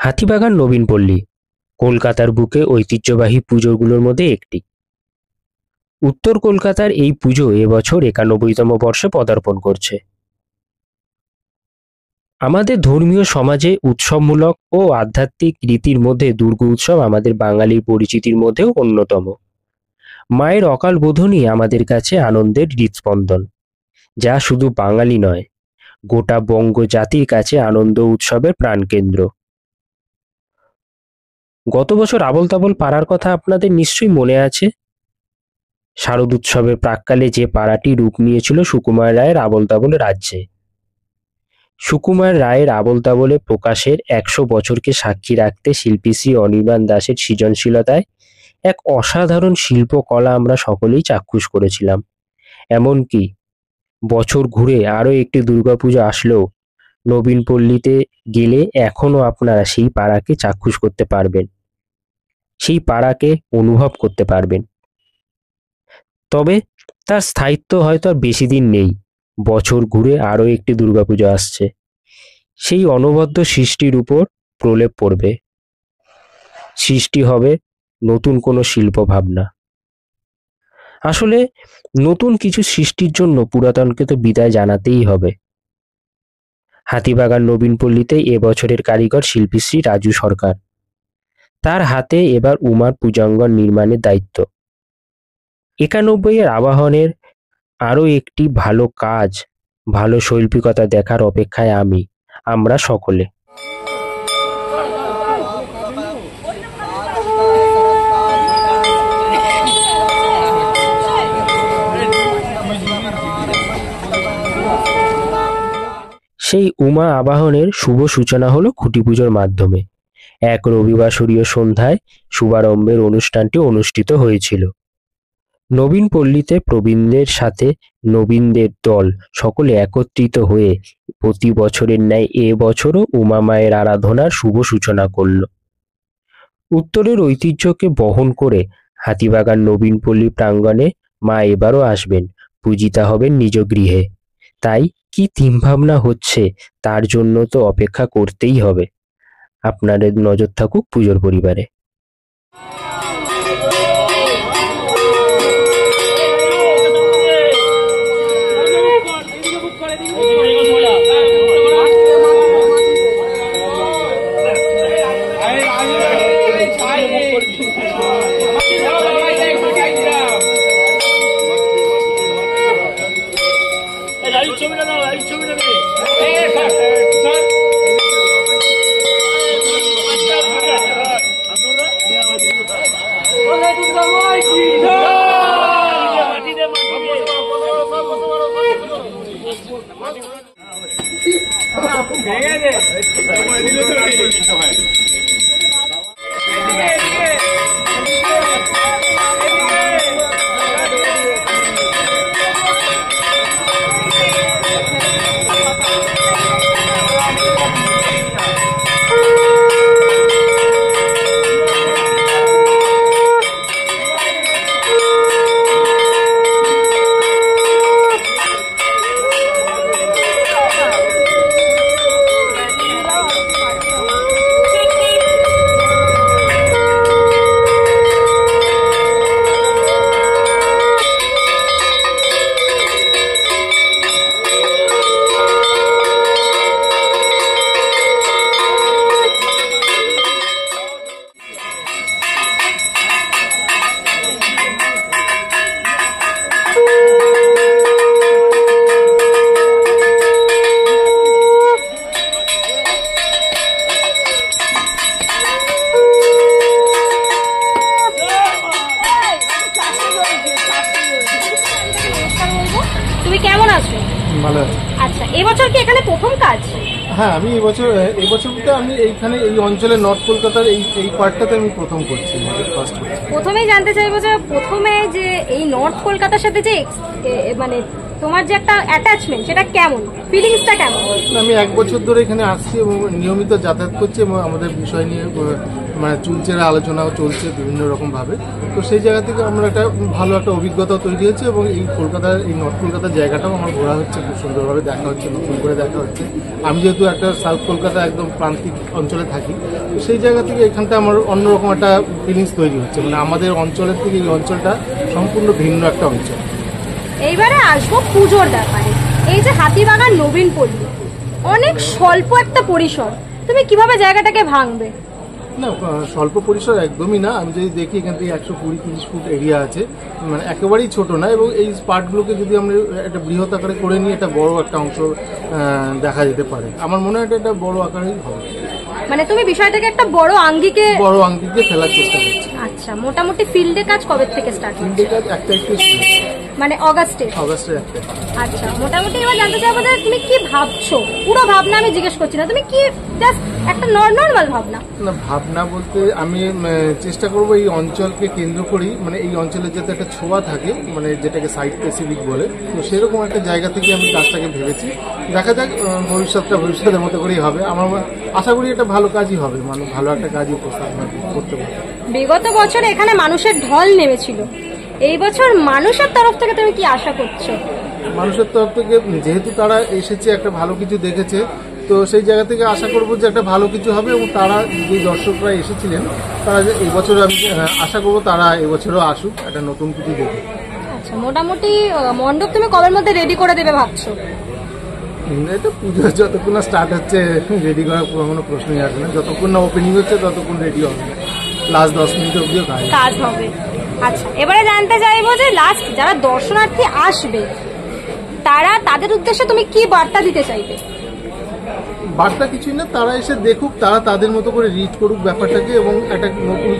হাতিবাগান নবীনপল্লী কলকাতার বুকে ঐতিহ্যবাহী পুজোগুলোর মধ্যে একটি। উত্তর কলকাতার এই পুজো এবছর ৯১তম বর্ষে পদার্পণ করছে। আমাদের ধর্মীয় সমাজে উৎসবমূলক ও আধ্যাত্মিক রীতির মধ্যে দুর্গা উৎসব আমাদের বাঙালির পরিচিতির মধ্যেও অন্যতম। মায়ের অকাল বোধনই আমাদের কাছে আনন্দের হৃদস্পন্দন, যা শুধু বাঙালি নয়, গোটা বঙ্গ জাতির কাছে আনন্দ উৎসবের প্রাণকেন্দ্র। গত বছর আবোল তাবোল পাড়ার কথা আপনাদের নিশ্চয়ই মনে আছে। শারদ উৎসবের প্রাক্কালে যে পাড়াটি রূপ নিয়েছিল সুকুমার রায়ের আবোল তাবোল রাজ্যে। সুকুমার রায়ের আবোল তাবোলে প্রকাশের ১০০ বছরকে সাক্ষী রাখতে শিল্পী শ্রী অনির্বাণ দাসের সৃজনশীলতায় এক অসাধারণ শিল্পকলা আমরা সকলেই চাক্ষুষ করেছিলাম। এমনকি বছর ঘুরে আরও একটি দুর্গাপুজো আসলেও নবীনপল্লীতে গেলে এখনো আপনারা সেই পাড়াকে চাক্ষুষ করতে পারবেন, সেই পাড়াকে অনুভব করতে পারবেন। তবে তার স্থায়িত্ব হয়তো আর বেশি দিন নেই। বছর ঘুরে আরও একটি দুর্গাপুজো আসছে, সেই অনবদ্য সৃষ্টির উপর প্রলেপ পড়বে, সৃষ্টি হবে নতুন কোনো শিল্প ভাবনা। আসলে নতুন কিছু সৃষ্টির জন্য পুরাতনকে তো বিদায় জানাতেই হবে। হাতিবাগান নবীনপল্লীতে এবছরের কারিগর শিল্পী শ্রী রাজু সরকার। তার হাতে এবার উমার পূজাঙ্গন নির্মাণের দায়িত্ব। ৯১-এর আবাহনের আরও একটি ভালো কাজ, ভালো শৈল্পিকতা দেখার অপেক্ষায় আমরা সকলে। সেই উমা আবাহনের শুভ সূচনা হলো খুঁটি পুজোর মাধ্যমে। এক রবিবাসরীয় সন্ধ্যায় শুভারম্ভের অনুষ্ঠানটি অনুষ্ঠিত হয়েছিল। নবীনপল্লীতে প্রবীণদের সাথে নবীনদের দল সকলে একত্রিত হয়ে প্রতি বছরের ন্যায় এবছরও উমা মায়ের আরাধনার শুভ সূচনা করল। উত্তরের ঐতিহ্যকে বহন করে হাতিবাগান নবীনপল্লী প্রাঙ্গণে মা এবারও আসবেন, পূজিতা হবেন নিজ গৃহে। তাই কি থিম ভাবনা হচ্ছে তার জন্য তো অপেক্ষা করতেই হবে। আপনাদের নজর থাকুক পুজোর পরিবারে। ভালো আছে। আচ্ছা, এবছর কি এখানে প্রথম কাজ? হ্যাঁ, আমি এবছর আমি এইখানে এই অঞ্চলে নর্থ কলকাতার এই পার্টটাতে আমি প্রথম করছি, ফার্স্ট করছি। প্রথমেই জানতে চাইবো যে প্রথমে যে এই নর্থ কলকাতার সাথে যে মানে তোমার যে একটা অ্যাটাচমেন্ট, সেটা কেমন, ফিলিংসটা কেমন? আমি ১ বছর ধরে এখানে আসছি এবং নিয়মিত যাতায়াত করছি এবং আমাদের বিষয় নিয়ে মানে চুলচেরা আলোচনাও চলছে বিভিন্ন রকমভাবে। তো সেই জায়গা থেকে আমরা একটা ভালো একটা অভিজ্ঞতা তৈরি হচ্ছে এবং এই কলকাতার এই নর্থ কলকাতার জায়গাটাও আমার ঘোরা হচ্ছে, খুব সুন্দরভাবে দেখা হচ্ছে, নতুন করে দেখা হচ্ছে। আমি যেহেতু একটা সাউথ কলকাতা একদম প্রান্তিক অঞ্চলে থাকি, তো সেই জায়গা থেকে এখানটা আমার অন্যরকম একটা ফিলিংস তৈরি হচ্ছে, মানে আমাদের অঞ্চলের থেকে এই অঞ্চলটা সম্পূর্ণ ভিন্ন একটা অঞ্চল। এইবারে আসবো পুজোর ব্যাপারে। এই যে হাতিবাগান নবীন পল্লী, অনেক স্বল্প একটা পরিসর, তুমি কিভাবে জায়গাটাকে ভাঙবে? না, স্বল্প পরিসর একদমই না। আমি যদি দেখি এখান থেকে 120-30 ফুট এরিয়া আছে, মানে একেবারেই ছোট না। এবং এই পার্টগুলোকে যদি আমরা একটা বৃহৎ আকারে করে নিয়ে একটা বড় একটা অংশ দেখা যেতে পারে, আমার মনে হয় এটা বড় আকারেই হবে। মানে তুমি বিষয়টাকে একটা বড় আঙ্গিকে ফেলার চেষ্টা করছি। আচ্ছা, মোটামুটি ফিল্ডে কাজ কবে থেকে স্টার্ট? ফিল্ডে কাজ 1 তারিখ থেকে, মানে অগাস্টের 1 তারিখ। আচ্ছা, মোটামুটি এবার জানতে চাইবো যে তুমি কি ভাবছো? পুরো ভাবনা আমি জিজ্ঞেস করছি না, তুমি কি জাস্ট একটা নর্মাল ভাবনা? না, ভাবনা বলতে আমি চেষ্টা করব এই অঞ্চলকে কেন্দ্র করেই, মানে এই অঞ্চলের যাতে একটা ছোঁয়া থাকে, মানে যেটাকে সাইট স্পেসিফিক বলে, তো সেরকম একটা জায়গা থেকে আমি কাজটাকে ভেবেছি। দেখা যাক, ভবিষ্যতের মতো করেই হবে। আমার আশা করি এটা ভালো কাজই হবে, মানে ভালো একটা কাজই উপস্থাপনা করতে পারবে। বিগত বছরে এখানে মানুষের ঢল নেমেছিল, এই বছর মানুষের তরফ থেকে তুমি কি আশা করছো? মানুষের তরফ থেকে যেহেতু তারা এসেছে, একটা ভালো কিছু দেখেছে, তো সেই জায়গা থেকে আশা করব যে একটা ভালো কিছু হবে। এবং তারা যে দর্শকরা এসেছিলেন, তারা যে এই বছর, আমি আশা করব তারা এবছরও আসুক, একটা নতুন কিছু দেখে। আচ্ছা, মোটামুটি মণ্ডপ তুমি কবের মধ্যে রেডি করে দেবে ভাবছো? এটা পুজো যতক্ষণ না স্টার্ট হচ্ছে রেডি করার কোনো প্রশ্নই আসে না। যতক্ষণ না ওপেনিং হচ্ছে ততক্ষণ রেডি হবে, লাস্ট 10 মিনিট অবধিও কাজ হবে। আচ্ছা, এবারে জানতে চাইবো যে লাস্ট যারা দর্শনার্থী আসবে, তাদের উদ্দেশ্যে তুমি কি বার্তা দিতে চাইবে? বার্তা কিছুই না, তারা এসে দেখুক, তারা তাদের মতো করে রিড করুক ব্যাপারটাকে, এবং একটা নতুন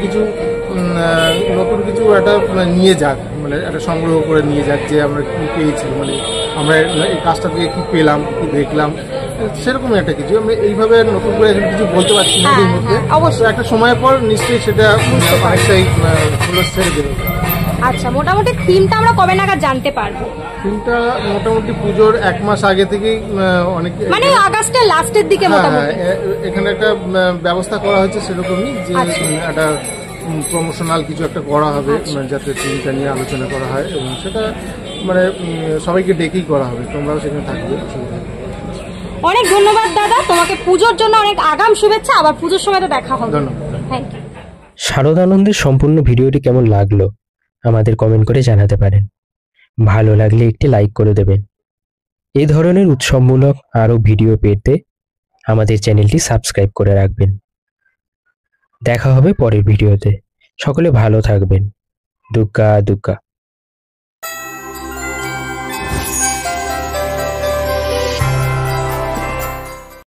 কিছু একটা নিয়ে যাক, মানে একটা সংগ্রহ করে নিয়ে যাক যে আমরা কি পেয়েছি, মানে আমরা এই কাজটা থেকে কি পেলাম, কি দেখলাম, সেরকম একটা কিছু। আমরা এইভাবে নতুন করে কিছু বলতে পারছি না এর মধ্যে, অবশ্যই একটা সময় পর নিশ্চয়ই সেটা অনেকটাই ছেড়ে দেবে। আচ্ছা, মোটামুটি থিমটা আমরা কবে নাগাদ জানতে পারবো? থিমটা মোটামুটি পুজোর 1 মাস আগে থেকেই অনেক, মানে আগস্টের লাস্টের দিকে মোটামুটি এখানে একটা ব্যবস্থা করা হয়েছে সেরকমই, যে একটা প্রমোশনাল কিছু একটা করা হবে, যাতে থিমটা নিয়ে আলোচনা করা হয়, এবং সেটা মানে সবাইকে ডেকেই করা হবে, তোমরাও সেখানে থাকবে। অনেক ধন্যবাদ দাদা, তোমাকে পুজোর জন্য অনেক আগাম শুভেচ্ছা, আবার পুজোর সময় তো দেখা হবে। ধন্যবাদ। Thank you. শারদানন্দের সম্পূর্ণ ভিডিওটি কেমন লাগলো আমাদের কমেন্ট করে জানাতে পারেন। ভালো লাগলে একটি লাইক করে দেবেন। এই ধরনের উৎসবমূলক আরও ভিডিও পেতে আমাদের চ্যানেলটি সাবস্ক্রাইব করে রাখবেন। দেখা হবে পরের ভিডিওতে। সকলে ভালো থাকবেন। দুগ্গা দুগ্গা।